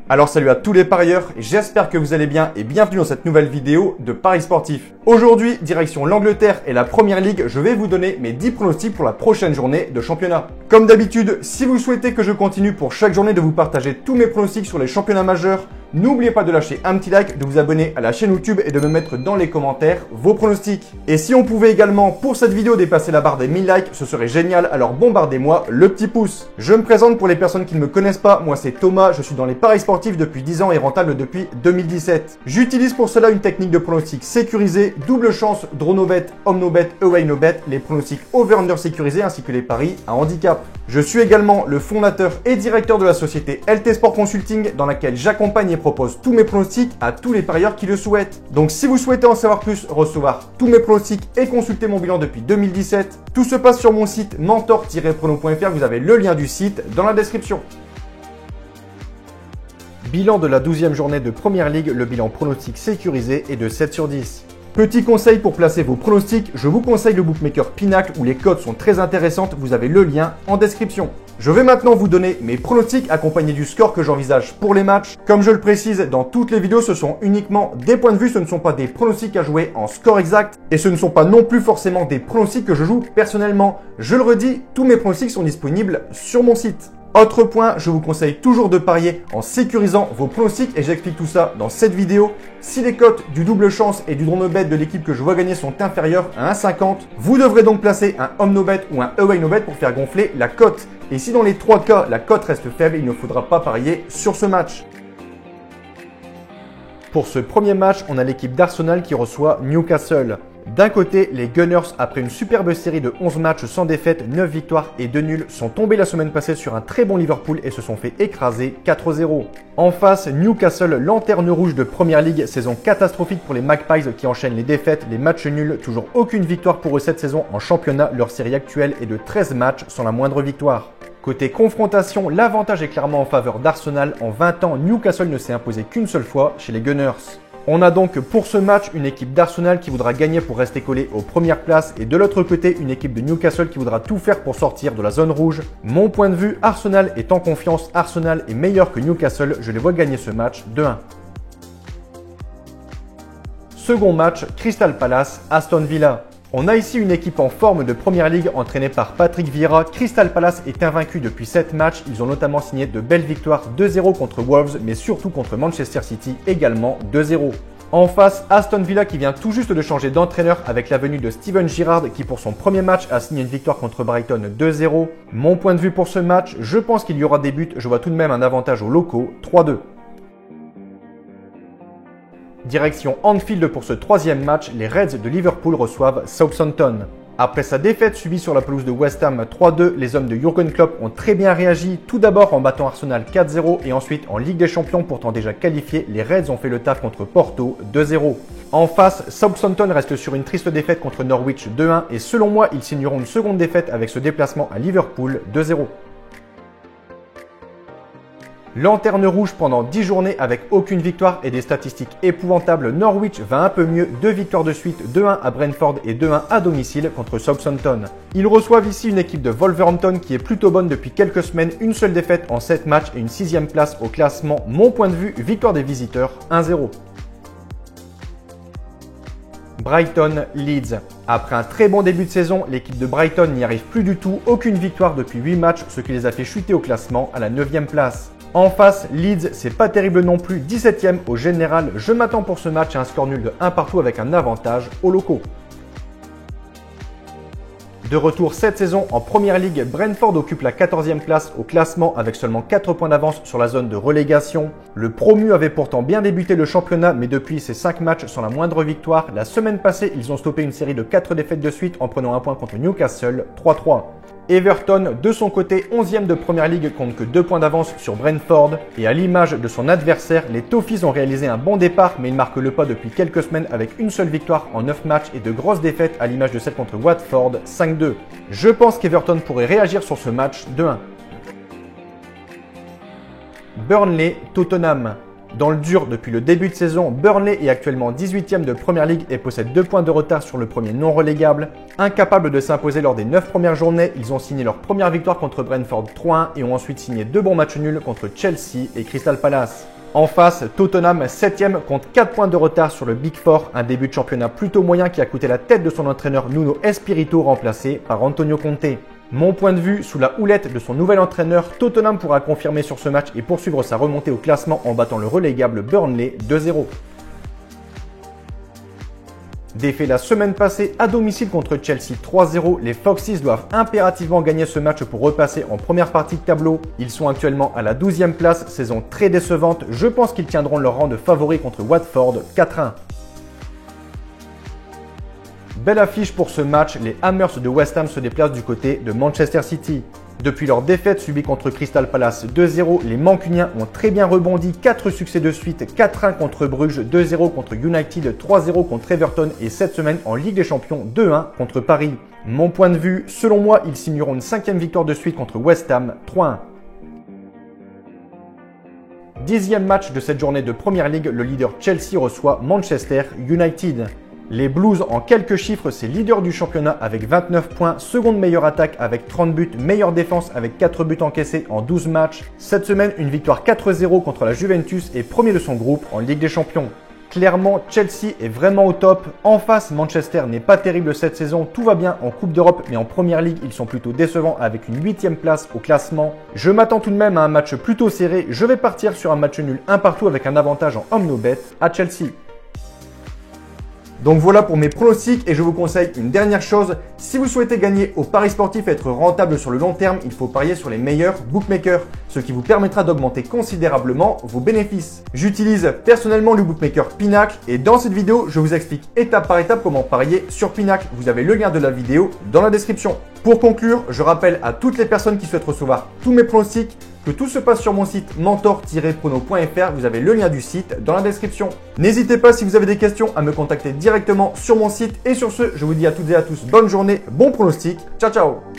Alors salut à tous les parieurs, j'espère que vous allez bien et bienvenue dans cette nouvelle vidéo de Paris Sportif. Aujourd'hui, direction l'Angleterre et la Première Ligue, je vais vous donner mes 10 pronostics pour la prochaine journée de championnat. Comme d'habitude, si vous souhaitez que je continue pour chaque journée de vous partager tous mes pronostics sur les championnats majeurs, n'oubliez pas de lâcher un petit like, de vous abonner à la chaîne YouTube et de me mettre dans les commentaires vos pronostics. Et si on pouvait également pour cette vidéo dépasser la barre des 1000 likes, ce serait génial, alors bombardez-moi le petit pouce. Je me présente pour les personnes qui ne me connaissent pas, moi c'est Thomas, je suis dans les paris sportifs depuis 10 ans et rentable depuis 2017. J'utilise pour cela une technique de pronostic sécurisé, double chance, draw no bet, home no bet, away no bet, les pronostics over-under sécurisés ainsi que les paris à handicap. Je suis également le fondateur et directeur de la société LT Sport Consulting dans laquelle j'accompagne et propose tous mes pronostics à tous les parieurs qui le souhaitent. Donc si vous souhaitez en savoir plus, recevoir tous mes pronostics et consulter mon bilan depuis 2017, tout se passe sur mon site mentor-prono.fr, vous avez le lien du site dans la description. Bilan de la 12e journée de Première Ligue, le bilan pronostic sécurisé est de 7 sur 10. Petit conseil pour placer vos pronostics, je vous conseille le bookmaker Pinacle où les cotes sont très intéressantes, vous avez le lien en description. Je vais maintenant vous donner mes pronostics accompagnés du score que j'envisage pour les matchs. Comme je le précise dans toutes les vidéos, ce sont uniquement des points de vue, ce ne sont pas des pronostics à jouer en score exact et ce ne sont pas non plus forcément des pronostics que je joue personnellement. Je le redis, tous mes pronostics sont disponibles sur mon site. Autre point, je vous conseille toujours de parier en sécurisant vos pronostics et j'explique tout ça dans cette vidéo. Si les cotes du double chance et du draw no bet de l'équipe que je vois gagner sont inférieures à 1,50, vous devrez donc placer un home no bet ou un away no bet pour faire gonfler la cote. Et si dans les trois cas, la cote reste faible, il ne faudra pas parier sur ce match. Pour ce premier match, on a l'équipe d'Arsenal qui reçoit Newcastle. D'un côté, les Gunners, après une superbe série de 11 matchs sans défaite, 9 victoires et 2 nuls, sont tombés la semaine passée sur un très bon Liverpool et se sont fait écraser 4-0. En face, Newcastle, lanterne rouge de Première Ligue, saison catastrophique pour les Magpies qui enchaînent les défaites, les matchs nuls, toujours aucune victoire pour eux cette saison en championnat, leur série actuelle est de 13 matchs sans la moindre victoire. Côté confrontation, l'avantage est clairement en faveur d'Arsenal. En 20 ans, Newcastle ne s'est imposé qu'une seule fois chez les Gunners. On a donc pour ce match une équipe d'Arsenal qui voudra gagner pour rester collée aux premières places et de l'autre côté une équipe de Newcastle qui voudra tout faire pour sortir de la zone rouge. Mon point de vue, Arsenal est en confiance, Arsenal est meilleur que Newcastle, je les vois gagner ce match 2-1. Second match, Crystal Palace, Aston Villa. On a ici une équipe en forme de Première Ligue entraînée par Patrick Vieira. Crystal Palace est invaincu depuis 7 matchs. Ils ont notamment signé de belles victoires 2-0 contre Wolves, mais surtout contre Manchester City, également 2-0. En face, Aston Villa qui vient tout juste de changer d'entraîneur avec la venue de Steven Gerrard qui pour son premier match a signé une victoire contre Brighton 2-0. Mon point de vue pour ce match, je pense qu'il y aura des buts. Je vois tout de même un avantage aux locaux, 3-2. Direction Anfield pour ce troisième match, les Reds de Liverpool reçoivent Southampton. Après sa défaite subie sur la pelouse de West Ham 3-2, les hommes de Jürgen Klopp ont très bien réagi, tout d'abord en battant Arsenal 4-0 et ensuite en Ligue des Champions pourtant déjà qualifiés, les Reds ont fait le taf contre Porto 2-0. En face, Southampton reste sur une triste défaite contre Norwich 2-1 et selon moi, ils signeront une seconde défaite avec ce déplacement à Liverpool 2-0. Lanterne rouge pendant 10 journées avec aucune victoire et des statistiques épouvantables. Norwich va un peu mieux, 2 victoires de suite, 2-1 à Brentford et 2-1 à domicile contre Southampton. Ils reçoivent ici une équipe de Wolverhampton qui est plutôt bonne depuis quelques semaines, une seule défaite en 7 matchs et une 6e place au classement. Mon point de vue, victoire des visiteurs 1-0. Brighton Leeds. Après un très bon début de saison, l'équipe de Brighton n'y arrive plus du tout, aucune victoire depuis 8 matchs, ce qui les a fait chuter au classement à la 9e place. En face, Leeds, c'est pas terrible non plus, 17e au général. Je m'attends pour ce match à un score nul de 1 partout avec un avantage aux locaux. De retour cette saison en Première Ligue, Brentford occupe la 14e place au classement avec seulement 4 points d'avance sur la zone de relégation. Le promu avait pourtant bien débuté le championnat, mais depuis ces 5 matchs sans la moindre victoire, la semaine passée, ils ont stoppé une série de 4 défaites de suite en prenant un point contre Newcastle 3-3. Everton, de son côté, 11e de Première Ligue, compte que 2 points d'avance sur Brentford. Et à l'image de son adversaire, les Toffees ont réalisé un bon départ, mais ils marquent le pas depuis quelques semaines avec une seule victoire en 9 matchs et de grosses défaites à l'image de celle contre Watford, 5-2. Je pense qu'Everton pourrait réagir sur ce match 2-1. Burnley, Tottenham. Dans le dur depuis le début de saison, Burnley est actuellement 18e de Première Ligue et possède 2 points de retard sur le premier non relégable. Incapables de s'imposer lors des 9 premières journées, ils ont signé leur première victoire contre Brentford 3-1 et ont ensuite signé 2 bons matchs nuls contre Chelsea et Crystal Palace. En face, Tottenham 7ème compte 4 points de retard sur le Big Four, un début de championnat plutôt moyen qui a coûté la tête de son entraîneur Nuno Espirito remplacé par Antonio Conte. Mon point de vue, sous la houlette de son nouvel entraîneur, Tottenham pourra confirmer sur ce match et poursuivre sa remontée au classement en battant le relégable Burnley 2-0. Défait la semaine passée à domicile contre Chelsea 3-0, les Foxes doivent impérativement gagner ce match pour repasser en première partie de tableau. Ils sont actuellement à la 12e place, saison très décevante. Je pense qu'ils tiendront leur rang de favoris contre Watford 4-1. Belle affiche pour ce match, les Hammers de West Ham se déplacent du côté de Manchester City. Depuis leur défaite subie contre Crystal Palace 2-0, les Mancuniens ont très bien rebondi, 4 succès de suite, 4-1 contre Bruges, 2-0 contre United, 3-0 contre Everton et cette semaine en Ligue des Champions 2-1 contre Paris. Mon point de vue, selon moi, ils signeront une 5e victoire de suite contre West Ham 3-1. 10e match de cette journée de Premier League, le leader Chelsea reçoit Manchester United. Les Blues, en quelques chiffres, c'est leader du championnat avec 29 points, seconde meilleure attaque avec 30 buts, meilleure défense avec 4 buts encaissés en 12 matchs. Cette semaine, une victoire 4-0 contre la Juventus et premier de son groupe en Ligue des Champions. Clairement, Chelsea est vraiment au top. En face, Manchester n'est pas terrible cette saison. Tout va bien en Coupe d'Europe, mais en Première Ligue, ils sont plutôt décevants avec une 8e place au classement. Je m'attends tout de même à un match plutôt serré. Je vais partir sur un match nul 1 partout avec un avantage en home no bet à Chelsea. Donc voilà pour mes pronostics et je vous conseille une dernière chose. Si vous souhaitez gagner au paris sportif et être rentable sur le long terme, il faut parier sur les meilleurs bookmakers, ce qui vous permettra d'augmenter considérablement vos bénéfices. J'utilise personnellement le bookmaker Pinacle et dans cette vidéo, je vous explique étape par étape comment parier sur Pinacle. Vous avez le lien de la vidéo dans la description. Pour conclure, je rappelle à toutes les personnes qui souhaitent recevoir tous mes pronostics que tout se passe sur mon site mentor-prono.fr. Vous avez le lien du site dans la description. N'hésitez pas si vous avez des questions à me contacter directement sur mon site. Et sur ce, je vous dis à toutes et à tous bonne journée, bon pronostic. Ciao ciao.